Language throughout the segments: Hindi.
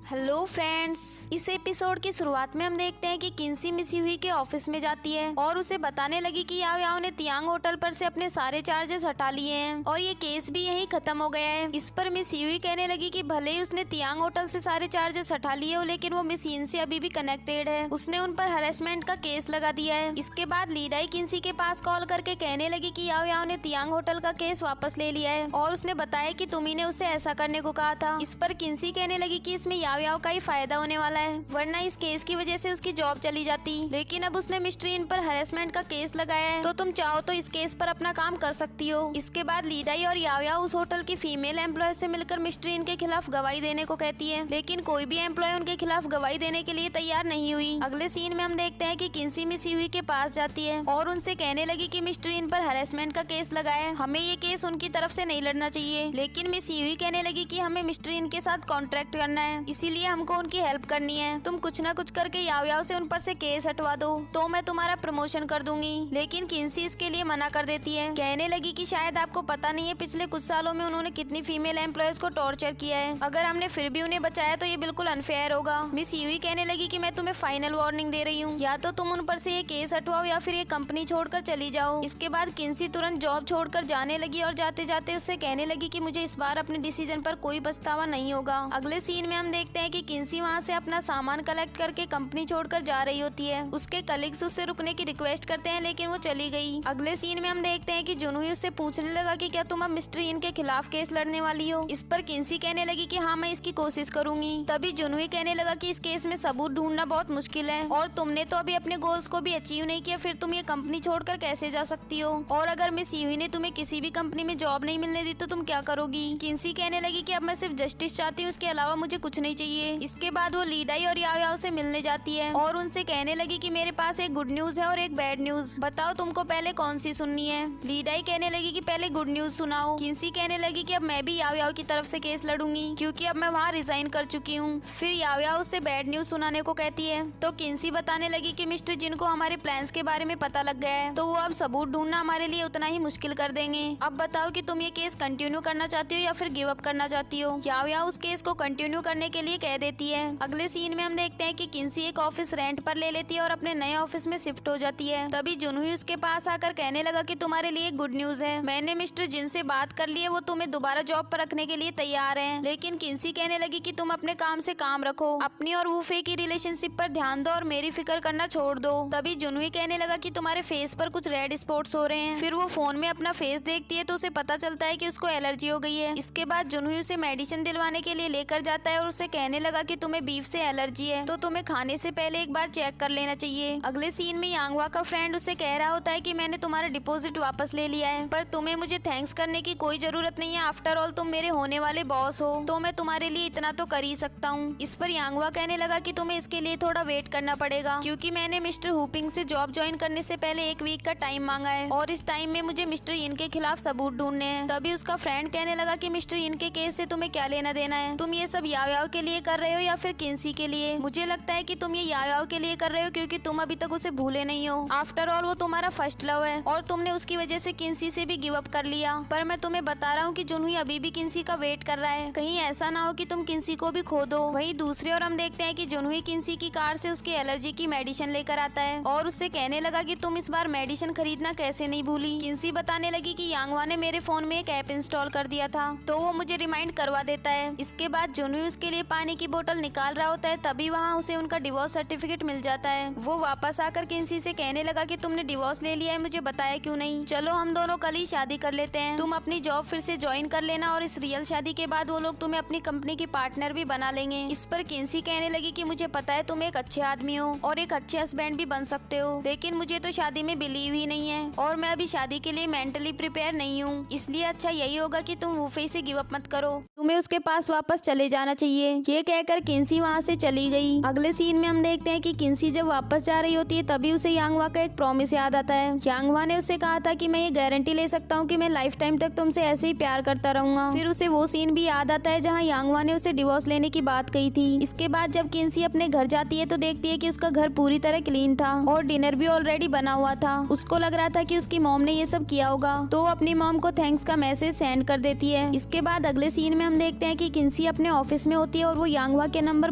हेलो फ्रेंड्स, इस एपिसोड की शुरुआत में हम देखते हैं कि किन्सी मिस यूही के ऑफिस में जाती है और उसे बताने लगी कि याओ याओ ने तियांग होटल पर से अपने सारे चार्जेस हटा लिए हैं और ये केस भी यहीं खत्म हो गया है। इस पर मिस यूही कहने लगी कि भले ही उसने तियांग होटल से सारे चार्जेस हटा लिए हो, लेकिन वो मिस यिन से अभी भी कनेक्टेड है। उसने उन पर हरेसमेंट का केस लगा दिया है। इसके बाद ली डाई किन्सी के पास कॉल करके कहने लगी कि याओ याओ ने तियांग होटल का केस वापस ले लिया है और उसने बताया कि तुम्ही ने उसे ऐसा करने को कहा था। इस पर किन्सी कहने लगी कि इसमें याओ याओ का ही फायदा होने वाला है, वरना इस केस की वजह से उसकी जॉब चली जाती। लेकिन अब उसने मिस्टर यिन पर हरेसमेंट का केस लगाया है, तो तुम चाहो तो इस केस पर अपना काम कर सकती हो। इसके बाद ली डाई और याओ याओ उस होटल की फीमेल एम्प्लॉय से मिलकर मिस्टर यिन के खिलाफ गवाही देने को कहती है, लेकिन कोई भी एम्प्लॉय उनके खिलाफ गवाही देने के लिए तैयार नहीं हुई। अगले सीन में हम देखते हैं कि किन्सी मिस यूही के पास जाती है और उनसे कहने लगी कि मिस्टर यिन पर हरेसमेंट का केस लगाया है, हमें ये केस उनकी तरफ से नहीं लड़ना चाहिए। लेकिन मिस यूही कहने लगी कि हमें मिस्टर यिन के साथ कॉन्ट्रैक्ट करना है, इसीलिए हमको उनकी हेल्प करनी है। तुम कुछ ना कुछ करके याओ याओ से उन पर से केस हटवा दो तो मैं तुम्हारा प्रमोशन कर दूंगी। लेकिन किन्सी इसके लिए मना कर देती है, कहने लगी कि शायद आपको पता नहीं है पिछले कुछ सालों में उन्होंने कितनी फीमेल एम्प्लॉयज को टॉर्चर किया है। अगर हमने फिर भी उन्हें बचाया तो ये बिल्कुल अनफेयर होगा। मिस यूही कहने लगी कि मैं तुम्हें फाइनल वार्निंग दे रही हूँ, या तो तुम उन पर से ये केस हटवाओ या फिर ये कंपनी छोड़कर चली जाओ। इसके बाद किन्सी तुरंत जॉब छोड़कर जाने लगी और जाते जाते उससे कहने लगी कि मुझे इस बार अपने डिसीजन पर कोई पछतावा नहीं होगा। अगले सीन में हम देखते हैं कि किन्सी वहाँ से अपना सामान कलेक्ट करके कंपनी छोड़कर जा रही होती है। उसके कलीग्स उससे रुकने की रिक्वेस्ट करते हैं, लेकिन वो चली गई। अगले सीन में हम देखते हैं कि जुनहुई उससे पूछने लगा कि क्या तुम अब मिस्टर यिन के खिलाफ केस लड़ने वाली हो। इस पर किन्सी कहने लगी कि हाँ, मैं इसकी कोशिश करूंगी। तभी जुनहुई कहने लगा कि इस केस में सबूत ढूंढना बहुत मुश्किल है और तुमने तो अभी अपने गोल्स को भी अचीव नहीं किया, फिर तुम ये कंपनी छोड़कर कैसे जा सकती हो। और अगर मिस यूही ने तुम्हें किसी भी कंपनी में जॉब नहीं मिलने दी तो तुम क्या करोगी। किन्सी कहने लगी कि अब मैं सिर्फ जस्टिस चाहती हूँ, इसके अलावा मुझे कुछ नहीं चाहिए। इसके बाद वो ली डाई और याओ याओ से मिलने जाती है और उनसे कहने लगी कि मेरे पास एक गुड न्यूज है और एक बैड न्यूज, बताओ तुमको पहले कौन सी सुननी है। ली डाई कहने लगी कि पहले गुड न्यूज सुनाओ। किन्सी कहने लगी कि अब मैं भी याओ याओ की तरफ से केस लड़ूंगी, क्योंकि अब मैं वहाँ रिजाइन कर चुकी हूँ। फिर याओ याओ उससे बैड न्यूज सुनाने को कहती है, तो किन्सी बताने लगी कि मिस्टर जिन को हमारे प्लान्स के बारे में पता लग गया है, तो वो अब सबूत ढूंढना हमारे लिए उतना ही मुश्किल कर देंगे। अब बताओ कि तुम ये केस कंटिन्यू करना चाहती हो या फिर गिव अप करना चाहती हो। याओ याओ उस केस को कंटिन्यू करने के लिए कह देती है। अगले सीन में हम देखते हैं कि किन्सी एक ऑफिस रेंट पर ले लेती है और अपने नए ऑफिस में शिफ्ट हो जाती है। तभी जुनहुई उसके पास आकर कहने लगा कि तुम्हारे लिए गुड न्यूज है, मैंने मिस्टर जिन से बात कर ली है, वो तुम्हें दोबारा जॉब पर रखने के लिए तैयार हैं। लेकिन किन्सी कहने लगी कि तुम अपने काम से काम रखो, अपनी और वूफे की रिलेशनशिप पर ध्यान दो और मेरी फिक्र करना छोड़ दो। तभी जुनहुई कहने लगा कि तुम्हारे फेस पर कुछ रेड स्पॉट्स हो रहे हैं। फिर वो फोन में अपना फेस देखती है तो उसे पता चलता है कि उसको एलर्जी हो गई है। इसके बाद जुनहुई उसे मेडिसिन दिलवाने के लिए लेकर जाता है और उसे कहने लगा कि तुम्हें बीफ से एलर्जी है, तो तुम्हें खाने से पहले एक बार चेक कर लेना चाहिए। अगले सीन में यांगवा का फ्रेंड उसे कह रहा होता है कि मैंने तुम्हारा डिपॉजिट वापस ले लिया है, पर तुम्हें मुझे थैंक्स करने की कोई जरूरत नहीं है, आफ्टर ऑल तुम मेरे होने वाले बॉस हो, तो मैं तुम्हारे लिए इतना तो कर ही सकता हूँ। इस पर यांगवा कहने लगा कि तुम्हें इसके लिए थोड़ा वेट करना पड़ेगा, क्योंकि मैंने मिस्टर हुपिंग से जॉब ज्वाइन करने से पहले 1 वीक का टाइम मांगा है और इस टाइम में मुझे मिस्टर यिन के खिलाफ सबूत ढूंढने हैं। तभी उसका फ्रेंड कहने लगा कि मिस्टर यिन के केस से तुम्हें क्या लेना देना है, तुम ये सब याओ याओ के लिए कर रहे हो या फिर किन्सी के लिए। मुझे लगता है कि तुम ये याओ याओ के लिए कर रहे हो, क्योंकि तुम अभी तक उसे भूले नहीं हो। आफ्टर ऑल वो तुम्हारा फर्स्ट लव है और तुमने उसकी वजह से किन्सी से भी गिव अप कर लिया। पर मैं तुम्हें बता रहा हूँ कि जुनहुई अभी भी किन्सी का वेट कर रहा है, कहीं ऐसा ना हो कि तुम किन्सी को भी खो दो। वहीं दूसरी ओर हम देखते हैं कि जुनहुई किन्सी की कार से उसकी एलर्जी की मेडिसिन लेकर आता है और उससे कहने लगा कि तुम इस बार मेडिसिन खरीदना कैसे नहीं भूली। किन्सी बताने लगी कि यांगवा ने मेरे फोन में एक ऐप इंस्टॉल कर दिया था, तो वो मुझे रिमाइंड करवा देता है। इसके बाद जुनहुई उसके लिए पानी की बोतल निकाल रहा होता है, तभी वहाँ उसे उनका डिवोर्स सर्टिफिकेट मिल जाता है। वो वापस आकर किन्सी से कहने लगा कि तुमने डिवोर्स ले लिया है, मुझे बताया क्यों नहीं, चलो हम दोनों कल ही शादी कर लेते हैं, तुम अपनी जॉब फिर से ज्वाइन कर लेना और इस रियल शादी के बाद वो लोग तुम्हें अपनी कंपनी की पार्टनर भी बना लेंगे। इस पर किन्सी कहने लगी कि मुझे पता है तुम एक अच्छे आदमी हो और एक अच्छे हस्बैंड भी बन सकते हो, लेकिन मुझे तो शादी में बिलीव ही नहीं है और मैं अभी शादी के लिए मेंटली प्रिपेयर नहीं हूँ, इसलिए अच्छा यही होगा कि तुम वूफे से गिव अप मत करो, तुम्हें उसके पास वापस चले जाना चाहिए। ये कहकर किन्सी वहाँ से चली गई। अगले सीन में हम देखते हैं कि किन्सी जब वापस जा रही होती है तभी उसे यांगवा का एक प्रॉमिस याद आता है। यांगवा ने उससे कहा था कि मैं ये गारंटी ले सकता हूँ कि मैं लाइफ टाइम तक तुमसे ऐसे ही प्यार करता रहूंगा। फिर उसे वो सीन भी याद आता है जहाँ यांगवा ने उसे डिवोर्स लेने की बात कही थी। इसके बाद जब किन्सी अपने घर जाती है तो देखती है कि उसका घर पूरी तरह क्लीन था और डिनर भी ऑलरेडी बना हुआ था। उसको लग रहा था कि उसकी मॉम ने ये सब किया होगा तो वो अपनी मॉम को थैंक्स का मैसेज सेंड कर देती है। इसके बाद अगले सीन में हम देखते हैं कि किन्सी अपने ऑफिस में होती है और वो यांगवा के नंबर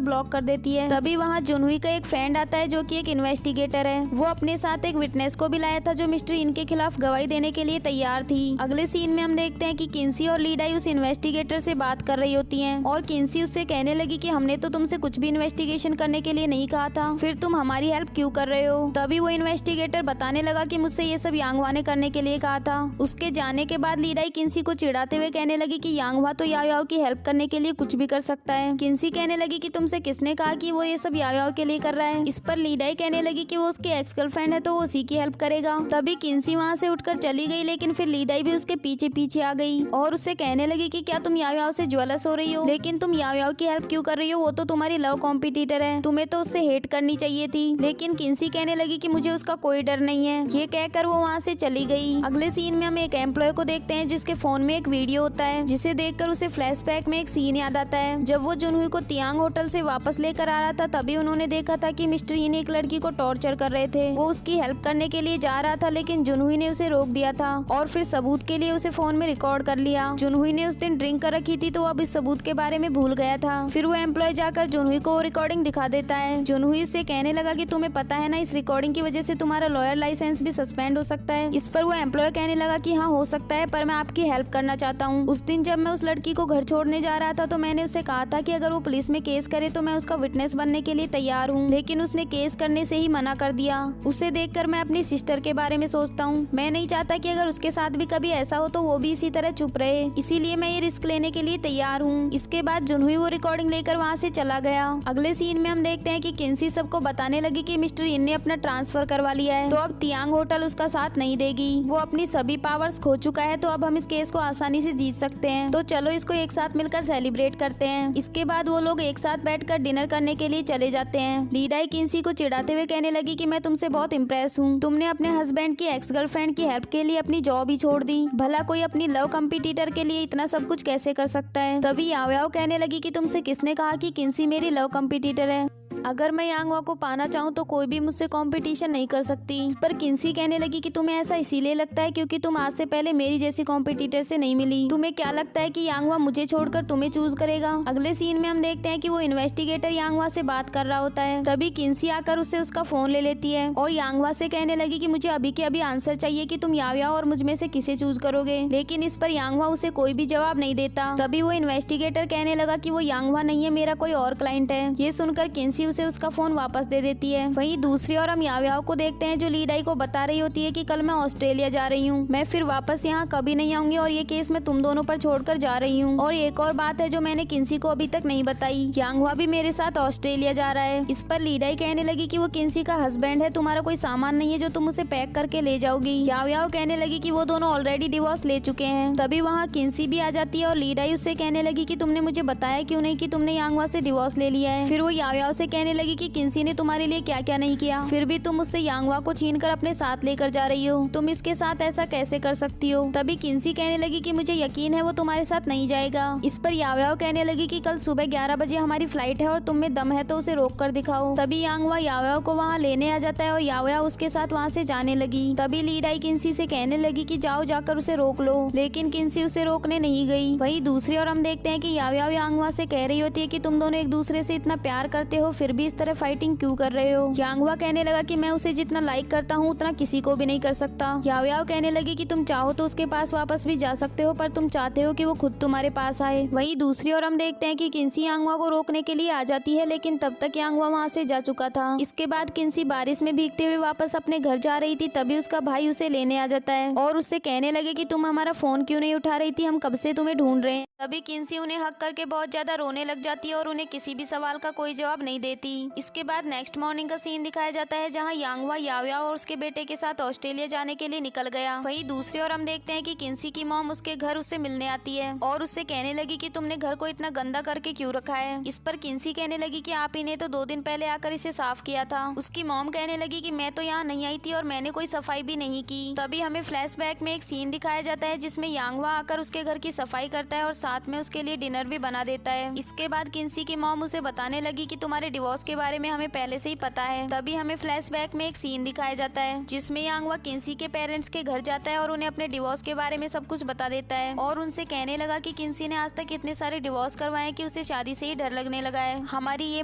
ब्लॉक कर देती है। तभी वहाँ जुनहुई का एक फ्रेंड आता है जो कि एक इन्वेस्टिगेटर है। वो अपने साथ एक विटनेस को भी लाया था जो मिस्टर इन के खिलाफ गवाही देने के लिए तैयार थी। अगले सीन में हम देखते हैं कि किन्सी और ली डाई उस इन्वेस्टिगेटर से बात कर रही होती हैं और किन्सी उससे कहने लगी कि हमने तो तुमसे कुछ भी इन्वेस्टिगेशन करने के लिए नहीं कहा था, फिर तुम हमारी हेल्प क्यों कर रहे हो। तभी वो इन्वेस्टिगेटर बताने लगा कि मुझसे ये सब यांगवा ने करने के लिए कहा था। उसके जाने के बाद ली डाई किन्सी को चिढ़ाते हुए कहने लगी कि यांगवा तो याओ याओ की हेल्प करने के लिए कुछ भी कर सकता है। किन्सी कहने लगी कि तुमसे किसने कहा कि वो ये सब याओ याओ के लिए कर रहा है। इस पर ली डाई कहने लगी कि वो उसकी एक्स गर्लफ्रेंड है तो वो उसी की हेल्प करेगा। तभी किन्सी वहाँ से उठकर चली गई लेकिन फिर ली डाई भी उसके पीछे पीछे आ गई और उससे कहने लगी कि क्या तुम याओ याओ से ज्वेलस हो रही हो, लेकिन तुम याओ याओ की हेल्प क्यों कर रही हो, वो तो तुम्हारी लव कॉम्पिटिटर है, तुम्हें तो उससे हेट करनी चाहिए थी। लेकिन किन्सी कहने लगी कि मुझे उसका कोई डर नहीं है। ये कहकर वो वहाँ से चली गई। अगले सीन में हम एक एम्प्लॉय को देखते हैं जिसके फोन में एक वीडियो होता है जिसे देखकर उसे फ्लैशबैक में एक सीन याद आता है जब वो जुनहुई को तियांग होटल से वापस लेकर आ रहा था। तभी उन्होंने देखा था कि मिस्टर यी ने एक लड़की को टॉर्चर कर रहे थे। वो उसकी हेल्प करने के लिए जा रहा था लेकिन जुनहुई ने उसे रोक दिया था और फिर सबूत के लिए उसे फोन में रिकॉर्ड कर लिया। जुनहुई ने उस दिन ड्रिंक कर रखी थी तो अब इस सबूत के बारे में भूल गया था। फिर वो एम्प्लॉय जाकर जुनहुई को रिकॉर्डिंग दिखा देता है। जुनहुई उससे कहने लगा कि तुम्हें पता है ना इस रिकॉर्डिंग की वजह से तुम्हारा लॉयर लाइसेंस भी सस्पेंड हो सकता है। इस पर वो एम्प्लॉय कहने लगा कि हाँ हो सकता है पर मैं आपकी हेल्प करना चाहता हूँ। उस दिन जब मैं उस लड़की को घर छोड़ने जा रहा था तो मैंने उसे कहा था कि अगर वो पुलिस में केस करे तो मैं उसका विटनेस बनने के लिए तैयार हूँ, लेकिन उसने केस करने से ही मना कर दिया। उसे देखकर मैं अपनी सिस्टर के बारे में सोचता हूँ। मैं नहीं चाहता कि अगर उसके साथ भी कभी ऐसा हो तो वो भी इसी तरह चुप रहे, इसीलिए मैं ये रिस्क लेने के लिए तैयार हूँ। इसके बाद जुनहुई वो रिकॉर्डिंग लेकर वहाँ से चला गया। अगले सीन में हम देखते हैं कि किन्सी सबको बताने लगी कि मिस्टर यिन ने अपना ट्रांसफर करवा लिया है तो अब तियांग होटल उसका साथ नहीं देगी। वो अपनी सभी पावर्स खो चुका है तो अब हम इस केस को आसानी से जीत सकते हैं, तो चलो इसको एक साथ मिलकर सेलिब्रेट करते हैं। इसके बाद वो लोग एक साथ बैठकर डिनर करने के लिए चले जाते हैं। ली डाई किन्सी को चिढ़ाते हुए कहने लगी कि मैं तुमसे बहुत इम्प्रेस हूँ, तुमने अपने हस्बैंड की एक्स गर्लफ्रेंड की हेल्प के लिए अपनी जॉब ही छोड़ दी। भला कोई अपनी लव कम्पिटिटर के लिए इतना सब कुछ कैसे कर सकता है। तभी याओ याओ कहने लगी कि तुमसे किसने कहा कि किन्सी मेरी लव कम्पिटिटर है, अगर मैं यांगवा को पाना चाहूँ तो कोई भी मुझसे कंपटीशन नहीं कर सकती। इस पर किन्सी कहने लगी कि तुम्हें ऐसा इसीलिए लगता है क्योंकि तुम आज से पहले मेरी जैसी कॉम्पिटिटर से नहीं मिली। तुम्हें क्या लगता है कि यांगवा मुझे छोड़कर तुम्हें चूज करेगा। अगले सीन में हम देखते हैं कि वो इन्वेस्टिगेटर यांगवा से बात कर रहा होता है। तभी किन्सी आकर उससे उसका फोन ले लेती है और यांगवा से कहने लगी कि मुझे अभी के अभी आंसर चाहिए कि तुम याओ याओ और मुझ में से किसे चूज करोगे। लेकिन इस पर यांगवा उसे कोई भी जवाब नहीं देता। तभी वो इन्वेस्टिगेटर कहने लगा कि वो यांगवा नहीं है, मेरा कोई और क्लाइंट है। ये सुनकर किन्सी उसे उसका फोन वापस दे देती है। वहीं दूसरी ओर हम याओ याओ को देखते हैं जो ली डाई को बता रही होती है कि कल मैं ऑस्ट्रेलिया जा रही हूँ, मैं फिर वापस यहाँ कभी नहीं आऊंगी और ये केस मैं तुम दोनों पर छोड़कर जा रही हूँ। और एक और बात है जो मैंने किन्सी को अभी तक नहीं बताई, यांगवा भी मेरे साथ ऑस्ट्रेलिया जा रहा है। इस पर ली डाई कहने लगी कि वो किन्सी का हस्बैंड है, तुम्हारा कोई सामान नहीं है जो तुम उसे पैक करके ले जाओगी। याओ याओ कहने लगी कि वो दोनों ऑलरेडी डिवोर्स ले चुके हैं। तभी वहाँ किन्सी भी आ जाती है और ली डाई उससे कहने लगी कि तुमने मुझे बताया क्यों नहीं कि तुमने यांगवा से डिवोर्स ले लिया है। फिर वो याओ याओ से कहने लगी कि किन्सी ने तुम्हारे लिए क्या क्या नहीं किया, फिर भी तुम उससे यांगवा को छीनकर अपने साथ लेकर जा रही हो, तुम इसके साथ ऐसा कैसे कर सकती हो। तभी किन्सी कहने लगी कि मुझे यकीन है वो तुम्हारे साथ नहीं जाएगा। इस पर याओ याओ कहने लगी कि कल सुबह 11 बजे हमारी फ्लाइट है और तुम में दम है तो उसे रोक कर दिखाओ। तभी यांगवा याओ याओ को वहाँ लेने आ जाता है और याओ याओ उसके साथ वहाँ से जाने लगी। तभी ली डाई किन्सी से कहने लगी कि जाओ जाकर उसे रोक लो, लेकिन किन्सी उसे रोकने नहीं गई। वही दूसरी ओर हम देखते हैं कि याओ याओ यांगवा से कह रही होती है कि तुम दोनों एक दूसरे से इतना प्यार करते हो फिर भी इस तरह फाइटिंग क्यों कर रहे हो। यांगवा कहने लगा कि मैं उसे जितना लाइक करता हूँ उतना किसी को भी नहीं कर सकता। याओ याओ कहने लगी कि तुम चाहो तो उसके पास वापस भी जा सकते हो पर तुम चाहते हो कि वो खुद तुम्हारे पास आए। वहीं दूसरी ओर हम देखते हैं कि किन्सी यांगवा को रोकने के लिए आ जाती है लेकिन तब तक यांगवा वहाँ से जा चुका था। इसके बाद किन्सी बारिश में भीगते हुए वापस अपने घर जा रही थी। तभी उसका भाई उसे लेने आ जाता है और उससे कहने लगे कि तुम हमारा फोन क्यों नहीं उठा रही थी, हम कब से तुम्हें ढूंढ रहे हैं। तभी किन्सी उन्हें हक करके बहुत ज्यादा रोने लग जाती है और उन्हें किसी भी सवाल का कोई जवाब नहीं देती। देती। इसके बाद नेक्स्ट मॉर्निंग का सीन दिखाया जाता है जहाँ यांगवा याओ याओ और उसके बेटे के साथ ऑस्ट्रेलिया जाने के लिए निकल गया। वहीं दूसरी ओर हम देखते हैं कि किन्सी की मॉम उसके घर उससे मिलने आती है और उससे कहने लगी कि तुमने घर को इतना गंदा करके क्यों रखा है। इस पर किन्सी कहने लगी कि आप ही ने तो 2 दिन पहले आकर इसे साफ किया था। उसकी मॉम कहने लगी कि मैं तो यहाँ नहीं आई थी और मैंने कोई सफाई भी नहीं की। तभी हमें फ्लैशबैक में एक सीन दिखाया जाता है जिसमें यांगवा आकर उसके घर की सफाई करता है और साथ में उसके लिए डिनर भी बना देता है। इसके बाद किन्सी की मॉम उसे बताने लगी कि तुम्हारे डिवोर्स के बारे में हमें पहले से ही पता है। तभी हमें फ्लैशबैक में एक सीन दिखाया जाता है जिसमें यांगवा किन्सी के पेरेंट्स के घर जाता है और उन्हें अपने डिवोर्स के बारे में सब कुछ बता देता है और उनसे कहने लगा कि किन्सी ने आज तक इतने सारे डिवोर्स करवाए कि उसे शादी से ही डर लगने लगा है। हमारी ये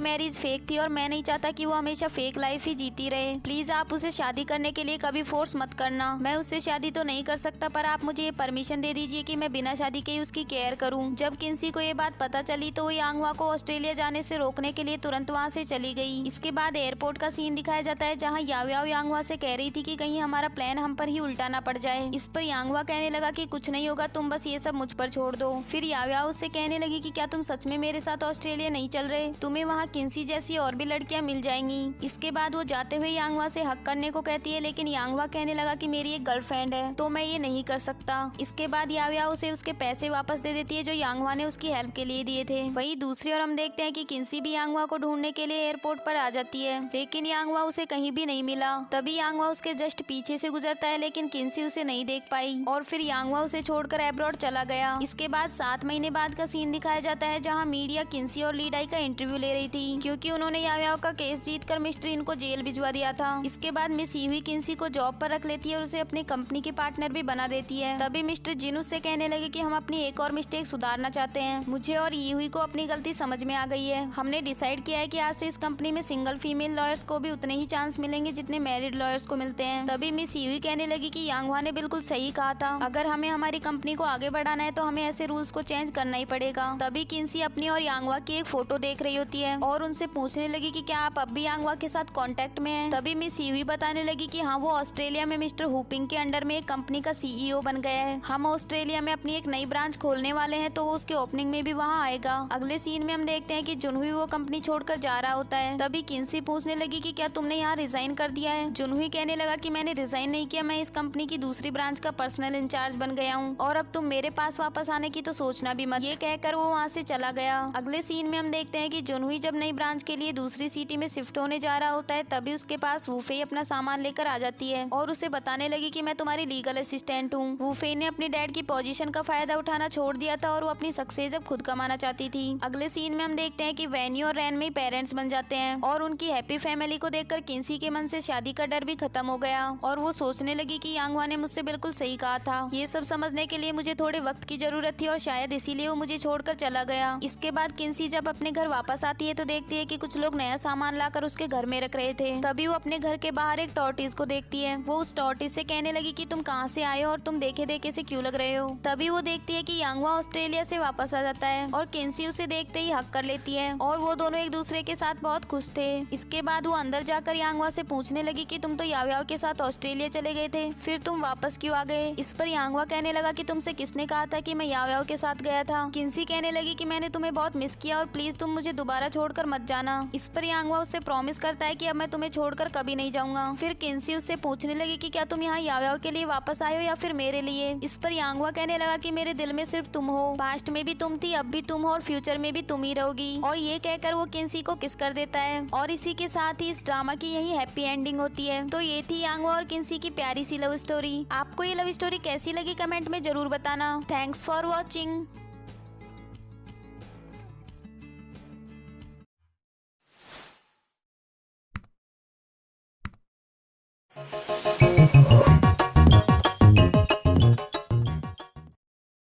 मैरिज फेक थी और मैं नहीं चाहता कि वो हमेशा फेक लाइफ ही जीती रहे। प्लीज आप उसे शादी करने के लिए कभी फोर्स मत करना। मैं उससे शादी तो नहीं कर सकता पर आप मुझे ये परमिशन दे दीजिए कि मैं बिना शादी के ही उसकी केयर करूं। जब किन्सी को ये बात पता चली तो वो यांगवा को ऑस्ट्रेलिया जाने से रोकने के लिए तुरंत वहाँ से चली गई। इसके बाद एयरपोर्ट का सीन दिखाया जाता है जहाँ याओ याओ यांगवा से कह रही थी कि कहीं हमारा प्लान हम पर ही उल्टा ना पड़ जाए। इस पर यांगवा कहने लगा कि कुछ नहीं होगा, तुम बस ये सब मुझ पर छोड़ दो। फिर याओ याओ उससे कहने लगी कि क्या तुम सच में मेरे साथ ऑस्ट्रेलिया नहीं चल रहे, तुम्हें वहाँ किन्सी जैसी और भी लड़कियां मिल जाएंगी। इसके बाद वो जाते हुए यांगवा से हक करने को कहती है लेकिन यांगवा कहने लगा कि मेरी एक गर्लफ्रेंड है तो मैं ये नहीं कर सकता। इसके बाद याओ याओ उसे उसके पैसे वापस दे देती है जो यांगवा ने उसकी हेल्प के लिए दिए थे। वहीं दूसरी ओर हम देखते हैं कि किन्सी भी यांगवा को ढूंढने के लिए एयरपोर्ट पर आ जाती है लेकिन यांगवा उसे कहीं भी नहीं मिला। तभी यांगवा उसके जस्ट पीछे से गुजरता है लेकिन किन्सी उसे नहीं देख पाई और फिर यांगवा उसे छोड़कर अब्रॉड चला गया। इसके बाद 7 महीने बाद का सीन दिखाया जाता है जहाँ मीडिया किन्सी और ली डाई का इंटरव्यू ले रही थी क्योंकि उन्होंने याओ याओ का केस जीतकर मिस्टर इन को जेल भिजवा दिया था। इसके बाद मिस यूही किन्सी को जॉब पर रख लेती है और उसे अपनी कंपनी के पार्टनर भी बना देती है। तभी मिस्टर जिन उससे कहने लगे कि हम अपनी एक और मिस्टेक सुधारना चाहते हैं। मुझे और यूही को अपनी गलती समझ में आ गई है। हमने डिसाइड किया है कि आज से इस कंपनी में सिंगल फीमेल लॉयर्स को भी उतने ही चांस मिलेंगे जितने मैरिड लॉयर्स को मिलते हैं। तभी मिस यूही कहने लगी कि यांगवा ने बिल्कुल सही कहा था, अगर हमें हमारी कंपनी को आगे बढ़ाना है तो हमें ऐसे रूल्स को चेंज करना ही पड़ेगा। तभी किन्सी अपनी और यांगवा की एक फोटो देख रही होती है और उनसे पूछने लगी कि क्या आप अब भी यांगवा के साथ कांटेक्ट में हैं। तभी मिस यूही बताने लगी कि हाँ, वो ऑस्ट्रेलिया में मिस्टर हुपिंग के अंडर में एक कंपनी का सीईओ बन गया है। हम ऑस्ट्रेलिया में अपनी एक नई ब्रांच खोलने वाले हैं तो वो उसके ओपनिंग में भी वहाँ आएगा। अगले सीन में हम देखते हैं कि जुनहुई वो कंपनी छोड़कर जा रहा होता है। तभी किन्सी पूछने लगी कि क्या तुमने यहाँ रिजाइन कर दिया है। जुनहुई कहने लगा कि मैंने रिजाइन नहीं किया, मैं इस कंपनी की दूसरी ब्रांच का पर्सनल इंचार्ज बन गया हूँ और अब तुम मेरे पास वापस आने की तो सोचना भी मत। ये कहकर वो वहाँ से चला गया। अगले सीन में हम देखते हैं कि जुनहुई जब नई ब्रांच के लिए दूसरी सिटी में शिफ्ट होने जा रहा होता है तभी उसके पास वूफे अपना सामान लेकर आ जाती है और उसे बताने लगी कि मैं तुम्हारी लीगल असिस्टेंट हूँ। वूफे ने अपने डैड की पोजीशन का फायदा उठाना छोड़ दिया था और वो अपनी सक्सेस अब खुद कमाना चाहती थी। अगले सीन में हम देखते हैं कि वैन्यू और रैन में पेरेंट्स बन जाते हैं और उनकी हैप्पी फैमिली को देखकर किन्सी के मन से शादी का डर भी खत्म हो गया और वो सोचने लगी कि यांगवा ने मुझसे बिल्कुल सही कहा था। ये सब समझने के लिए मुझे थोड़े वक्त की जरूरत थी और शायद इसीलिए वो मुझे छोड़कर चला गया। इसके बाद किन्सी जब अपने घर वापस आती है तो देखती है कि कुछ लोग नया सामान लाकर उसके घर में रख रहे थे। तभी वो अपने घर के बाहर एक टॉर्टिस को देखती है। वो उस टॉर्टिस से कहने लगी कि तुम कहाँ से आए हो और तुम देखे देखे से क्यों लग रहे हो। तभी वो देखती है कि यांगवा ऑस्ट्रेलिया से वापस आ जाता है और किन्सी उसे देखते ही हक कर लेती है और वो दोनों एक दूसरे के साथ बहुत खुश थे। इसके बाद वो अंदर जाकर यांगवा से पूछने लगी कि तुम तो याओ याओ के साथ ऑस्ट्रेलिया चले गए थे, फिर तुम वापस क्यों आ गए। इस पर यांगवा कहने लगा कि तुमसे किसने कहा था कि मैं याओ याओ के साथ गया था। किन्सी कहने लगी कि मैंने तुम्हें बहुत मिस किया और प्लीज तुम मुझे दोबारा छोड़कर मत जाना। इस पर यांगवा उससे प्रॉमिस करता है कि अब मैं तुम्हें छोड़कर कभी नहीं जाऊंगा। फिर किन्सी उससे पूछने लगी कि क्या तुम यहाँ याओ याओ के लिए वापस आए हो या फिर मेरे लिए। इस पर यांगवा कहने लगा कि मेरे दिल में सिर्फ तुम हो, पास्ट में भी तुम थी, अब भी तुम हो और फ्यूचर में भी तुम ही रहोगी। और ये कहकर वो किन्सी को किस कर देता है और इसी के साथ ही इस ड्रामा की यही हैप्पी एंडिंग होती है। तो ये थी यांगवा और किन्सी की प्यारी सी लव स्टोरी। आपको ये लव स्टोरी कैसी लगी कमेंट में जरूर बताना। Thanks for watching.